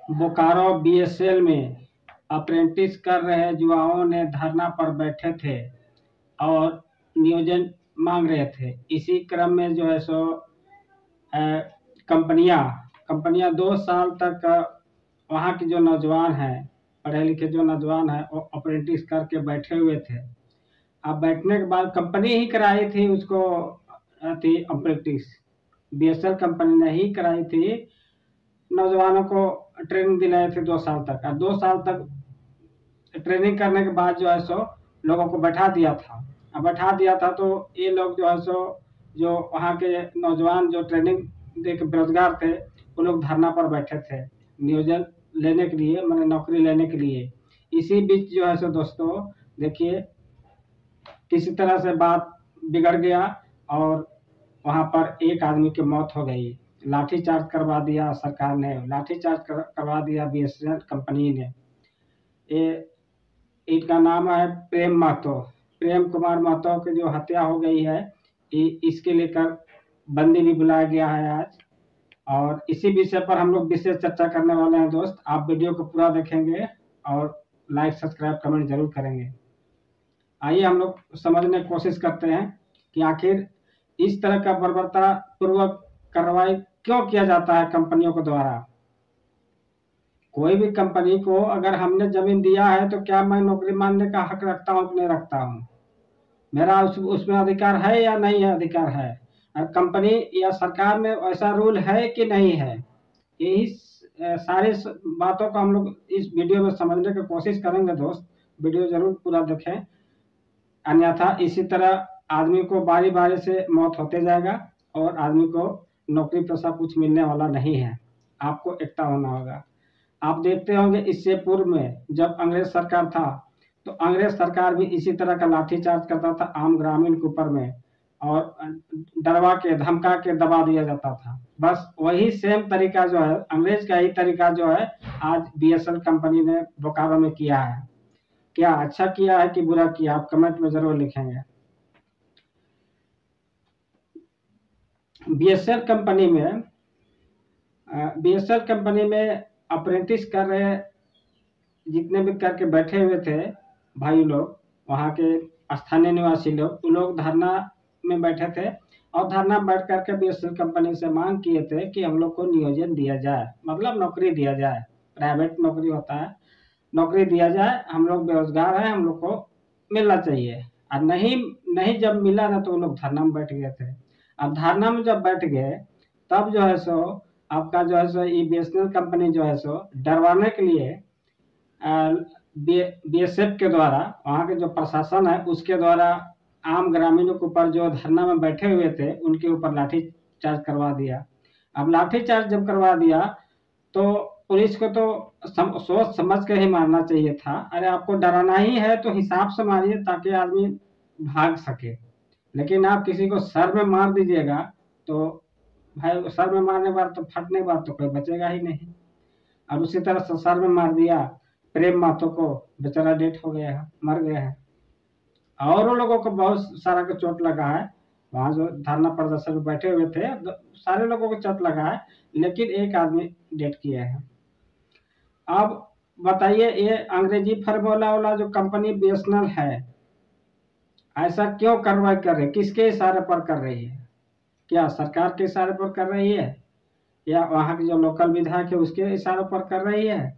Bokaro BSL में apprentice कर रहे युवाओं ने धरना पर बैठे थे और नियोजन मांग रहे थे। इसी क्रम में जो है सो कंपनियां 2 साल तक वहाँ के जो नौजवान हैं, पढ़े लिखे जो नौजवान हैं, वो अप्रेंटिस करके बैठे हुए थे। अब बैठने के बाद कंपनी ही कराई थी उसको थी अप्रेंटिस, बीएसएल कंपनी ने ही कराई थी। नौजवानों को ट्रेनिंग दिलाए थे 2 साल तक, और 2 साल तक ट्रेनिंग करने के बाद जो है सो लोगों को बैठा दिया था। अब बैठा दिया था तो ये लोग जो है सो जो वहाँ के नौजवान जो ट्रेनिंग दे के बेरोजगार थे, वो लोग धरना पर बैठे थे नियोजन लेने के लिए, मैंने नौकरी लेने के लिए। इसी बीच जो है सो दोस्तों देखिए किसी तरह से बात बिगड़ गया और वहाँ पर एक आदमी की मौत हो गई। लाठीचार्ज करवा दिया सरकार ने, लाठीचार्ज करवा दिया बीएसएल कंपनी ने। ये इनका नाम है प्रेम महतो, प्रेम कुमार महतो की जो हत्या हो गई है, इसके लेकर बंदी भी बुलाया गया है आज। और इसी विषय पर हम लोग विशेष चर्चा करने वाले हैं दोस्त। आप वीडियो को पूरा देखेंगे और लाइक सब्सक्राइब कमेंट जरूर करेंगे। आइए हम लोग समझने की कोशिश करते हैं कि आखिर इस तरह का बर्बरता पूर्वक कार्रवाई क्यों किया जाता है कंपनियों के द्वारा। कोई भी कंपनी को अगर हमने जमीन दिया है तो क्या मैं नौकरी मानने का हक रखता हूँ कि नहीं रखता हूँ? मेरा उसमें अधिकार है या नहीं है? अधिकार है। और कंपनी या सरकार में ऐसा रूल है कि नहीं है? यही सारी बातों को हम लोग इस वीडियो में समझने की कोशिश करेंगे दोस्त। वीडियो जरूर पूरा देखें, अन्यथा इसी तरह आदमी को बारी बारी से मौत होते जाएगा और आदमी को नौकरी पेशा कुछ मिलने वाला नहीं है। आपको एकता होना होगा। आप देखते होंगे इससे पूर्व में जब अंग्रेज सरकार था तो अंग्रेज सरकार भी इसी तरह का लाठीचार्ज करता था आम ग्रामीण के ऊपर में, और डरवा के धमका के दबा दिया जाता था। बस वही सेम तरीका जो है, अंग्रेज का ही तरीका जो है आज बीएसएल कंपनी ने बोकारो में किया है। क्या अच्छा किया है कि बुरा किया, आप कमेंट में जरूर लिखेंगे। बीएसएल कंपनी में अप्रेंटिस कर रहे जितने भी करके बैठे हुए थे भाई लोग, वहाँ के स्थानीय निवासी लोग, वो लोग धरना में बैठे थे और धरना बैठ करके बीएसएल कंपनी से मांग किए थे कि हम लोग को नियोजन दिया जाए, मतलब नौकरी दिया जाए। प्राइवेट नौकरी होता है, नौकरी दिया जाए, हम लोग बेरोजगार हैं, हम लोग को मिलना चाहिए। और नहीं जब मिला ना तो वो लोग धरना में बैठ गए थे। अब धरना में जब बैठ गए तब जो है सो आपका जो है सो ये बीएसएल कंपनी जो है सो डरवाने के लिए बीएसएफ के द्वारा, वहाँ के जो प्रशासन है उसके द्वारा आम ग्रामीणों के ऊपर जो धरना में बैठे हुए थे उनके ऊपर लाठी चार्ज करवा दिया। अब लाठी चार्ज जब करवा दिया तो पुलिस को तो सोच समझ के ही मारना चाहिए था। अरे आपको डराना ही है तो हिसाब से मारिए ताकि आदमी भाग सके। लेकिन आप किसी को सर में मार दीजिएगा तो भाई सर में मारने के बाद तो फटने के बाद तो कोई बचेगा ही नहीं। और उसी तरह से सर में मार दिया प्रेम महतो को, बेचारा डेथ हो गया है, मर गया है। और लोगों को बहुत सारा को चोट लगा है, वहां जो धरना प्रदर्शन में बैठे हुए थे सारे लोगों को चोट लगा है, लेकिन एक आदमी डेथ किया है। अब बताइए ये अंग्रेजी फार्मूला वाला जो कंपनी बीएसएनएल है ऐसा क्यों कार्रवाई कर रही है? किसके इशारे पर कर रही है? क्या सरकार के इशारे पर कर रही है या वहाँ के जो लोकल विधायक है उसके इशारों पर कर रही है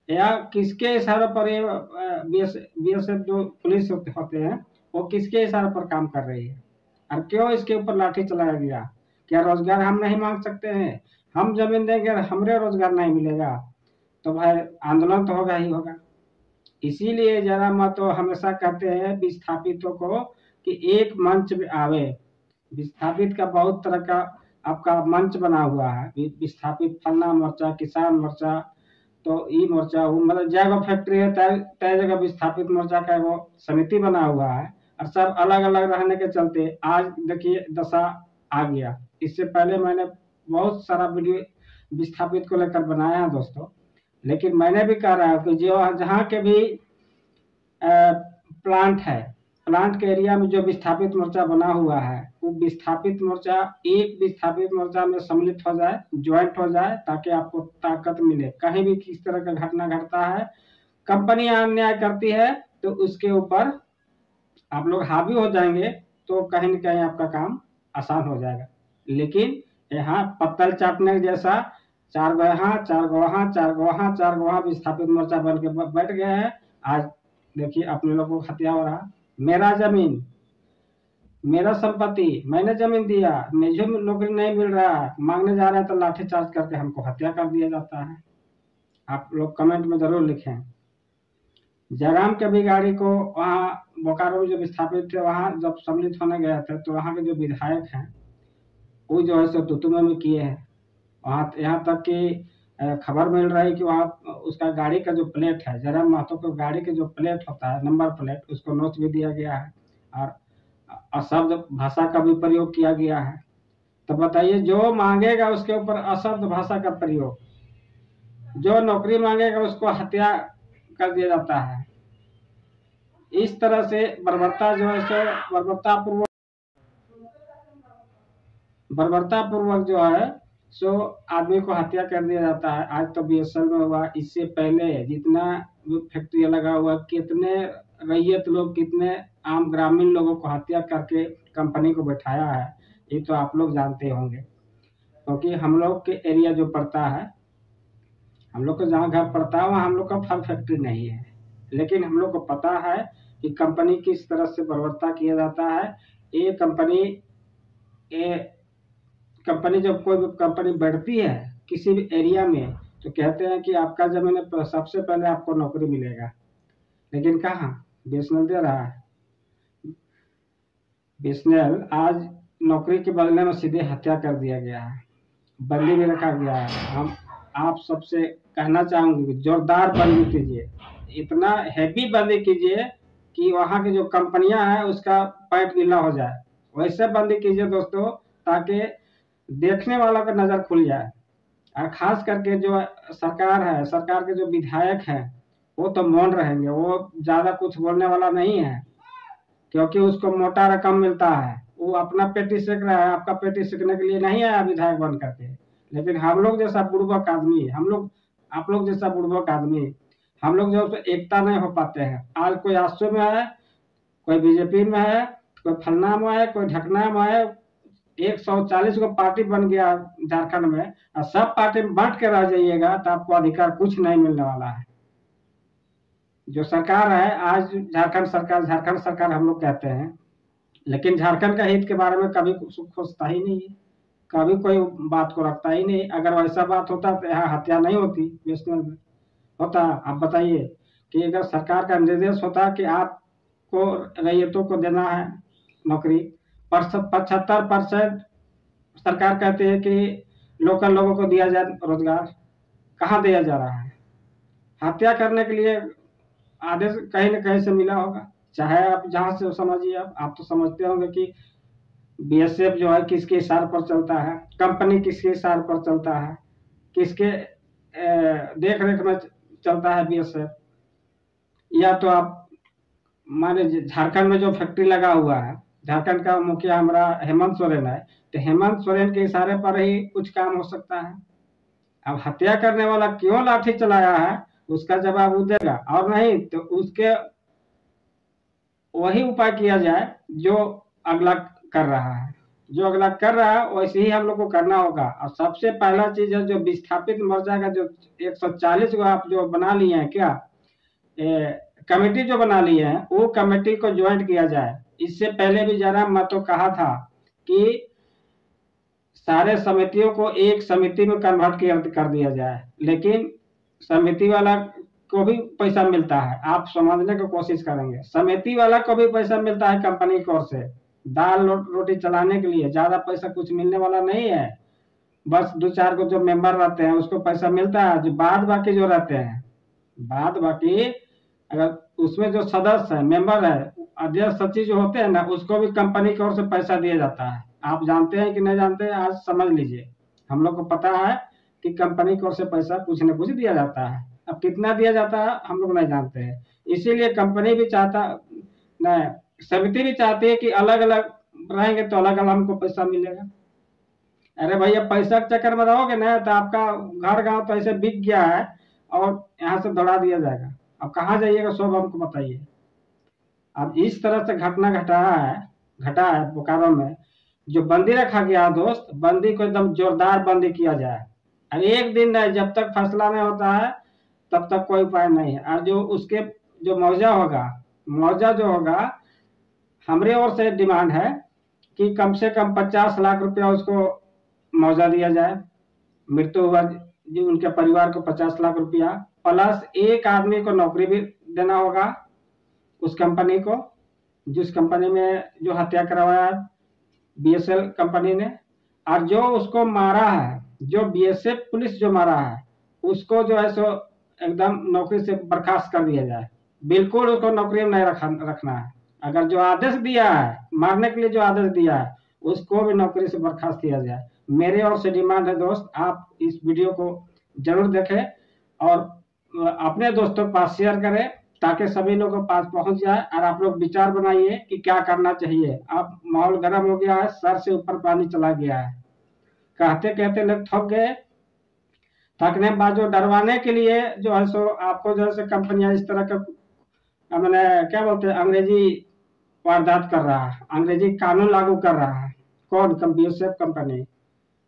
या किसके इशारों पर? ये बीएसएफ जो पुलिस होते हैं वो किसके इशारों पर काम कर रही है? और क्यों इसके ऊपर लाठी चलाया गया? क्या रोजगार हम नहीं मांग सकते हैं? हम जमीन देंगे और हमें रोजगार नहीं मिलेगा तो भाई आंदोलन तो होगा ही होगा। इसीलिए जरा मत तो हमेशा कहते हैं विस्थापितों को कि एक मंच में आवे। विस्थापित का बहुत तरह का आपका मंच बना हुआ है, विस्थापित फलना मोर्चा, किसान मोर्चा, तो ई मोर्चा, वो मतलब जगह फैक्ट्री है तय जगह विस्थापित मोर्चा का वो समिति बना हुआ है। और सब अलग अलग रहने के चलते आज देखिए दशा आ गया। इससे पहले मैंने बहुत सारा वीडियो विस्थापित को लेकर बनाया है दोस्तों, लेकिन मैंने भी कह रहा हूँ कि जो जहाँ के भी प्लांट है प्लांट के एरिया में जो विस्थापित मोर्चा बना हुआ है, वो विस्थापित मोर्चा एक विस्थापित मोर्चा में सम्मिलित हो जाए, ज्वाइंट हो जाए, ताकि आपको ताकत मिले। कहीं भी किस तरह का घटना घटता है, कंपनी अन्याय करती है, तो उसके ऊपर आप लोग हावी हो जाएंगे, तो कहीं न कहीं आपका काम आसान हो जाएगा। लेकिन यहाँ पत्तल चाटने जैसा 4 गो यहाँ, 4 गो वहाँ, 4 गो वहाँ, 4 गो वहाँ विस्थापित मोर्चा बन के बैठ गए हैं। आज देखिए अपने लोगों को हत्या हो रहा। मेरा जमीन, मेरा संपत्ति, मैंने जमीन दिया, मुझे नौकरी नहीं मिल रहा, मांगने जा रहे हैं तो लाठीचार्ज करके हमको हत्या कर दिया जाता है। आप लोग कमेंट में जरूर लिखें। जयराम के बिगाड़ी को वहाँ बोकारो में जो विस्थापित थे, वहाँ जब सम्मिलित होने गए थे, तो वहाँ के जो विधायक हैं, वो जो है सो तुतुमे में किए हैं। वहाँ यहाँ तक कि खबर मिल रही है कि वहाँ उसका गाड़ी का जो प्लेट है, जयराम महतो को गाड़ी के जो प्लेट होता है, नंबर प्लेट, उसको नोच भी दिया गया है और अशब्द भाषा का भी प्रयोग किया गया है। तो बताइए, जो मांगेगा उसके ऊपर अशब्द भाषा का प्रयोग, जो नौकरी मांगेगा उसको हत्या कर दिया जाता है। इस तरह से बर्बरता जो है सो बर्बरतापूर्वक जो है सो आदमी को हत्या कर दिया जाता है। आज तो बीएसएल में हुआ, इससे पहले जितना फैक्ट्री लगा हुआ, कितने रैयत लोग, कितने आम ग्रामीण लोगों को हत्या करके कंपनी को बैठाया है, ये तो आप लोग जानते होंगे। क्योंकि हम लोग के एरिया जो पड़ता है, हम लोग को जहाँ घर पड़ता है वहाँ हम लोग का फल फैक्ट्री नहीं है, लेकिन हम लोग को पता है कि कंपनी किस तरह से बर्बरता किया जाता है। ये कंपनी जब कोई भी कंपनी बढ़ती है किसी भी एरिया में, तो कहते हैं कि आपका जमीन है, सबसे पहले आपको नौकरी मिलेगा। लेकिन कहाँ बीएसएनएल दे रहा है? बीएसएनएल आज नौकरी के बदले में सीधे हत्या कर दिया गया है, बंदी भी रखा गया है। हम आप सबसे कहना चाहूंगी कि जोरदार बंदी कीजिए, इतना हैवी बंदी कीजिए कि वहाँ की जो कंपनियां हैं उसका पेट गीला हो जाए। वैसे बंदी कीजिए दोस्तों, ताकि देखने वालों का नजर खुल जाए। और खास करके जो सरकार है, सरकार के जो विधायक हैं, वो तो मौन रहेंगे, वो ज्यादा कुछ बोलने वाला नहीं है, क्योंकि उसको मोटा रकम मिलता है। वो अपना पेटी सेक रहा है, आपका पेटी सेकने के लिए नहीं आया विधायक बन करके। लेकिन हम लोग जैसा बुड़बक आदमी, आप लोग जैसा बुड़बक आदमी, हम लोग जो एकता नहीं हो पाते हैं। आज कोई आसू में है, कोई बीजेपी में है, कोई फलना में है, कोई ढकना में है, 140 को पार्टी बन गया झारखंड में, और सब पार्टी में बांट के रह जाइएगा तो आपको अधिकार कुछ नहीं मिलने वाला है। जो सरकार है आज, झारखंड सरकार हम लोग कहते हैं, लेकिन झारखंड का हित के बारे में कभी सोचता ही नहीं है, कभी कोई बात को रखता ही नहीं। अगर वैसा बात होता तो यहाँ हत्या नहीं होती, बीएसएनएल में होता। आप बताइए कि अगर सरकार का निर्देश होता कि आपको रैयतों को देना है नौकरी, 75% सरकार कहती है कि लोकल लोगों को दिया जाए रोजगार, कहाँ दिया जा रहा है? हत्या करने के लिए आदेश कहीं न कहीं से मिला होगा, चाहे आप जहां से समझिए। आप तो समझते होंगे कि बीएसएफ जो है किसके इशारे पर चलता है, कंपनी किसके इशारे पर चलता है, किसके देख रेख में चलता है बीएसएफ। या तो आप माने झारखंड में जो फैक्ट्री लगा हुआ है, झारखंड का मुखिया हमारा हेमंत सोरेन है, तो हेमंत सोरेन के इशारे पर ही कुछ काम हो सकता है। अब हत्या करने वाला क्यों लाठी चलाया है, उसका जवाब वो देगा, और नहीं तो उसके वही उपाय किया जाए जो अगला कर रहा है। जो अगला कर रहा है वैसे ही हम लोग को करना होगा। और सबसे पहला चीज है, जो विस्थापित मोर्चा का जो 140 को आप जो बना लिए हैं, क्या कमेटी जो बना लिए हैं, वो कमेटी को ज्वाइंट किया जाए। इससे पहले भी जयराम महतो कहा था कि सारे समितियों को एक समिति में कन्वर्ट कर दिया जाए, लेकिन समिति वाला को भी पैसा मिलता है। आप समझने की कोशिश करेंगे, समिति वाला को भी पैसा मिलता है कंपनी की ओर से, दाल रोटी चलाने के लिए। ज्यादा पैसा कुछ मिलने वाला नहीं है, बस 2-4 को जो मेंबर रहते हैं उसको पैसा मिलता है। जो बाद बाकी जो रहते हैं, बाद बाकी अगर उसमें जो सदस्य है, मेंबर है, अध्यक्ष सचिव जो होते हैं ना, उसको भी कंपनी की ओर से पैसा दिया जाता है। आप जानते हैं कि नहीं जानते हैं, आज समझ लीजिए। हम लोग को पता है कि कंपनी की ओर से पैसा कुछ न कुछ दिया जाता है। अब कितना दिया जाता है हम लोग नहीं जानते हैं, इसीलिए कंपनी भी चाहता नहीं, समिति भी चाहती है कि अलग अलग रहेंगे तो अलग अलग हमको पैसा मिलेगा। अरे भैया पैसा के चक्कर में रहोगे ना तो आपका घर गांव तो ऐसे बिक गया है और यहाँ से दौड़ा दिया जाएगा। अब कहाँ जाइएगा सब हमको बताइए। अब इस तरह से घटना घटा है बोकारो में। जो बंदी रखा गया है दोस्त, बंदी को एकदम जोरदार बंदी किया जाए। अब एक दिन नहीं, जब तक फैसला नहीं होता है तब तक कोई उपाय नहीं है। और जो उसके जो मुआवजा जो होगा, हमारे ओर से डिमांड है कि कम से कम 50 लाख रुपया उसको मुआवजा दिया जाए। मृत्यु हुआ जी उनके परिवार को 50 लाख रुपया, प्लस एक आदमी को नौकरी भी देना होगा उस कंपनी को, जिस कंपनी में जो हत्या करवाया बीएसएल कंपनी ने। और जो उसको मारा है, जो बीएसएफ पुलिस जो मारा है, उसको जो है सो एकदम नौकरी से बर्खास्त कर दिया जाए। बिल्कुल उसको नौकरी में नहीं रखना है। अगर जो आदेश दिया है मारने के लिए, जो आदेश दिया है, उसको भी नौकरी से बर्खास्त किया जाए। मेरे ओर से डिमांड है दोस्त, आप इस वीडियो को जरूर देखें और अपने दोस्तों के पास शेयर करें ताकि सभी लोगों के पास पहुंच जाए। और आप लोग विचार बनाइए कि क्या करना चाहिए। अब माहौल गर्म हो गया है, सर से ऊपर पानी चला गया है। कहते कहते लोग थक गए। थकने के बाद जो डरवाने के लिए जो है सो आपको जो है कंपनियां इस तरह का मैंने क्या बोलते हैं अंग्रेजी वारदात कर रहा है, अंग्रेजी कानून लागू कर रहा है। कौन? BSF company,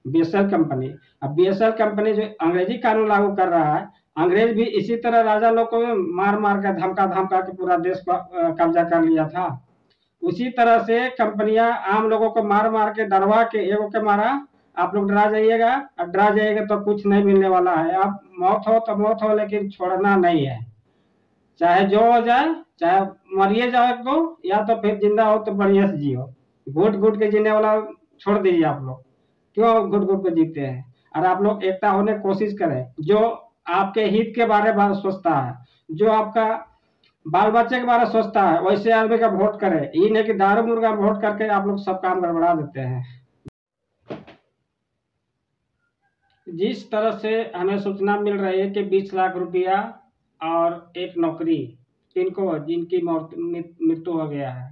BSL company. अब बीएसएल कंपनी जो अंग्रेजी कानून लागू कर रहा है, अंग्रेज भी इसी तरह राजा लोग को मार मार कर धमका के पूरा देश को कब्जा कर लिया था। उसी तरह से कंपनियां आम लोगों को मार मार के डरवा के एगो के मारा, आप लोग डरा जाइएगा। और डरा जाइएगा तो कुछ नहीं मिलने वाला है। अब मौत हो तो मौत हो, लेकिन छोड़ना नहीं है। चाहे जो हो जाए, चाहे मरिए जाए तो, या तो फिर जिंदा हो तो बढ़िया से जियो। घुट घुट के जीने वाला छोड़ दीजिए। आप लोग क्यों घुट घुट के जीते हैं? और आप लोग एकता होने की कोशिश करें। जो आपके हित के बारे में सोचता है, जो आपका बाल बच्चे के बारे में सोचता है, वैसे आदमी का वोट करें। ये नहीं कि दारू मुर्गा वोट करके आप लोग सब काम गड़बड़ा देते हैं। जिस तरह से हमें सूचना मिल रही है कि 20 लाख रुपया और एक नौकरी, इनको जिनकी मृत्यु हो गया है,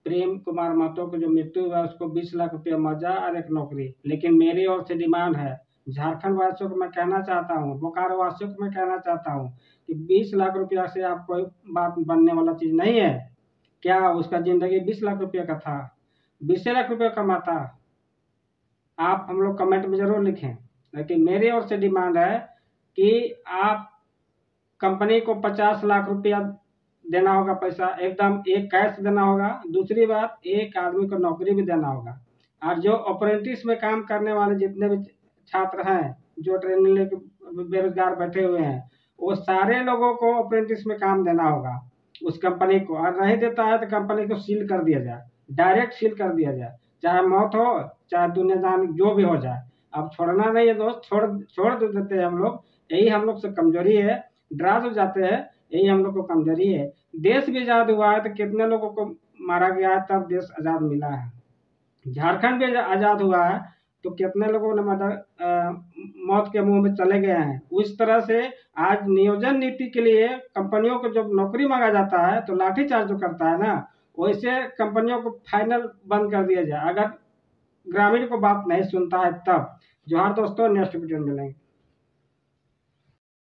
प्रेम कुमार महतो की जो मृत्यु हुआ उसको 20 लाख रुपया मुआवजा और एक नौकरी। लेकिन मेरी ओर से डिमांड है, झारखंड वासियों को मैं कहना चाहता हूँ, बोकारो वासियों को मैं कहना चाहता हूँ कि 20 लाख रुपया से आप कोई बात बनने वाला चीज नहीं है। क्या उसका जिंदगी 20 लाख रुपया का था? 20 लाख रुपया कमाता? आप हम लोग कमेंट में जरूर लिखें। लेकिन मेरी ओर से डिमांड है कि आप कंपनी को 50 लाख रुपया देना होगा, पैसा एकदम एक कैश देना होगा। दूसरी बात, एक आदमी को नौकरी भी देना होगा। और जो अप्रेंटिस में काम करने वाले जितने भी छात्र हैं, जो ट्रेनिंग लेके बेरोजगार बैठे हुए हैं, वो सारे लोगों को अप्रेंटिस में काम देना होगा उस कंपनी को। और नहीं देता है तो कंपनी को सील कर दिया जाए, डायरेक्ट सील कर दिया जाए। चाहे मौत हो, चाहे दुनियादान, जो भी हो जाए। अब छोड़ना नहीं है दोस्त, छोड़ देते हैं हम लोग। यही हम लोग से कमजोरी है, डरा तो जाते हैं, यही हम लोग को कमजोरी है। देश भी आजाद हुआ है तो कितने लोगों को मारा गया है तब देश आजाद मिला है। झारखंड भी आजाद हुआ है तो कितने लोगों ने मौत के मुंह में चले गए हैं। उस तरह से आज नियोजन नीति के लिए कंपनियों को जब नौकरी मांगा जाता है तो लाठीचार्ज जो करता है ना, वैसे कंपनियों को फाइनल बंद कर दिया जाए। अगर ग्रामीण को बात नहीं सुनता है तब। जोहार दोस्तों, नेक्स्ट वीडियो में मिलेंगे।